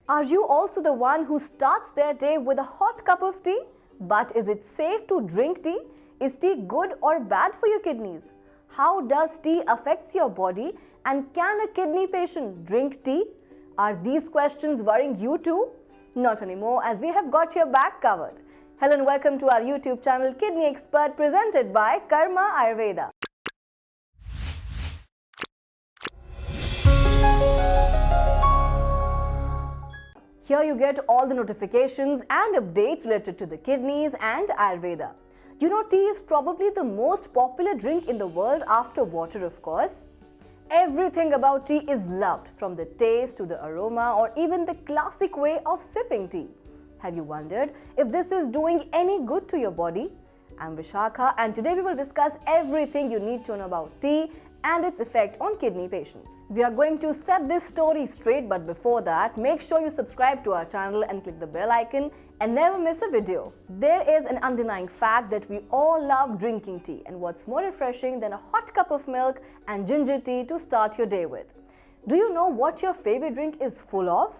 Are you also the one who starts their day with a hot cup of tea? But is it safe to drink tea? Is tea good or bad for your kidneys? How does tea affect your body? And can a kidney patient drink tea? Are these questions worrying you too? Not anymore, as we have got your back covered. Hello and welcome to our YouTube channel Kidney Expert, presented by Karma Ayurveda. Here you get all the notifications and updates related to the kidneys and Ayurveda. You know, tea is probably the most popular drink in the world after water, of course. Everything about tea is loved, from the taste to the aroma or even the classic way of sipping tea. Have you wondered if this is doing any good to your body? I'm Vishakha, and today we will discuss everything you need to know about tea and its effect on kidney patients. We are going to set this story straight, but before that, make sure you subscribe to our channel and click the bell icon and never miss a video. There is an undenying fact that we all love drinking tea, and what's more refreshing than a hot cup of milk and ginger tea to start your day with? Do you know what your favorite drink is full of?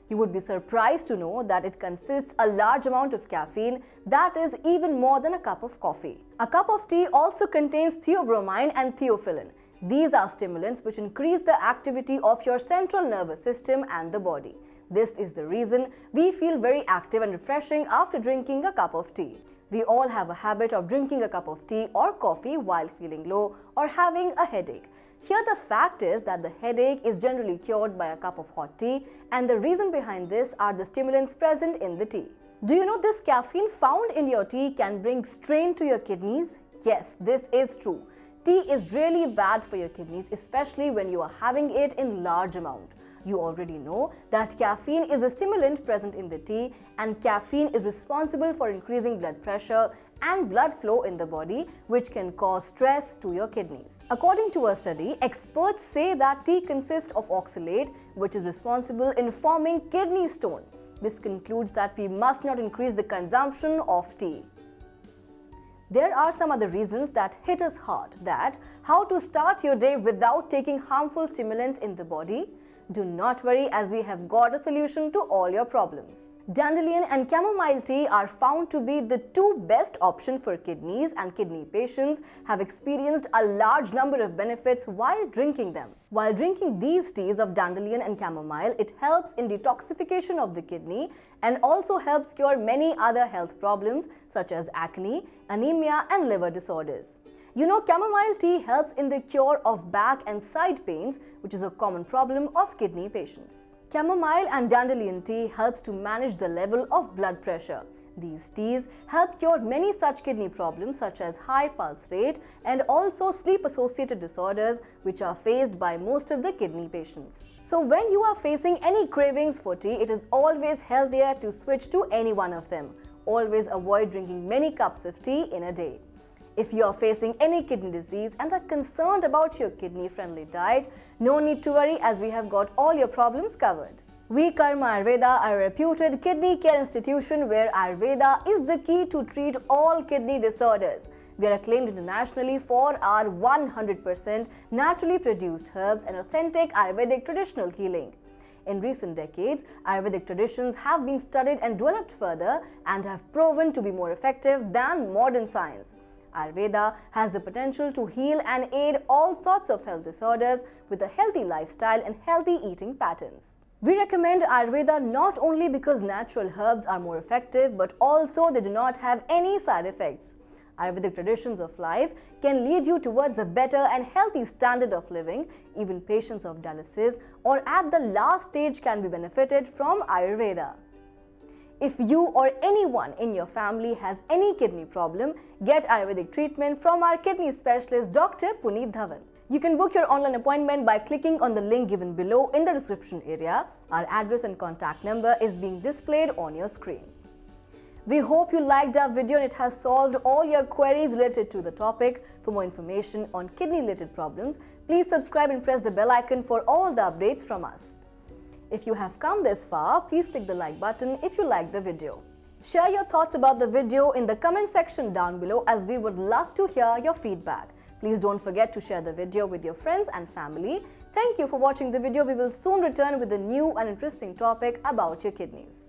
You would be surprised to know that it consists a large amount of caffeine, that is even more than a cup of coffee. A cup of tea also contains theobromine and theophylline. These are stimulants which increase the activity of your central nervous system and the body. This is the reason we feel very active and refreshing after drinking a cup of tea. We all have a habit of drinking a cup of tea or coffee while feeling low or having a headache. Here the fact is that the headache is generally cured by a cup of hot tea, and the reason behind this are the stimulants present in the tea. Do you know this caffeine found in your tea can bring strain to your kidneys? Yes, this is true. Tea is really bad for your kidneys, especially when you are having it in large amount. You already know that caffeine is a stimulant present in the tea, and caffeine is responsible for increasing blood pressure and blood flow in the body, which can cause stress to your kidneys. According to a study, experts say that tea consists of oxalate, which is responsible in forming kidney stone. This concludes that we must not increase the consumption of tea. There are some other reasons that hit us hard, that how to start your day without taking harmful stimulants in the body. Do not worry, as we have got a solution to all your problems. Dandelion and chamomile tea are found to be the two best options for kidneys, and kidney patients have experienced a large number of benefits while drinking them. While drinking these teas of dandelion and chamomile, it helps in detoxification of the kidney and also helps cure many other health problems such as acne, anemia and liver disorders. You know, chamomile tea helps in the cure of back and side pains, which is a common problem of kidney patients. Chamomile and dandelion tea helps to manage the level of blood pressure. These teas help cure many such kidney problems such as high pulse rate and also sleep-associated disorders, which are faced by most of the kidney patients. So when you are facing any cravings for tea, it is always healthier to switch to any one of them. Always avoid drinking many cups of tea in a day. If you are facing any kidney disease and are concerned about your kidney-friendly diet, no need to worry, as we have got all your problems covered. We Karma Ayurveda are a reputed kidney care institution where Ayurveda is the key to treat all kidney disorders. We are acclaimed internationally for our 100% naturally produced herbs and authentic Ayurvedic traditional healing. In recent decades, Ayurvedic traditions have been studied and developed further and have proven to be more effective than modern science. Ayurveda has the potential to heal and aid all sorts of health disorders with a healthy lifestyle and healthy eating patterns. We recommend Ayurveda not only because natural herbs are more effective, but also they do not have any side effects. Ayurvedic traditions of life can lead you towards a better and healthy standard of living. Even patients of dialysis or at the last stage can be benefited from Ayurveda. If you or anyone in your family has any kidney problem, get Ayurvedic treatment from our kidney specialist, Dr. Puneet Dhawan. You can book your online appointment by clicking on the link given below in the description area. Our address and contact number is being displayed on your screen. We hope you liked our video and it has solved all your queries related to the topic. For more information on kidney-related problems, please subscribe and press the bell icon for all the updates from us. If you have come this far, please click the like button if you like the video. Share your thoughts about the video in the comment section down below, as we would love to hear your feedback. Please don't forget to share the video with your friends and family. Thank you for watching the video. We will soon return with a new and interesting topic about your kidneys.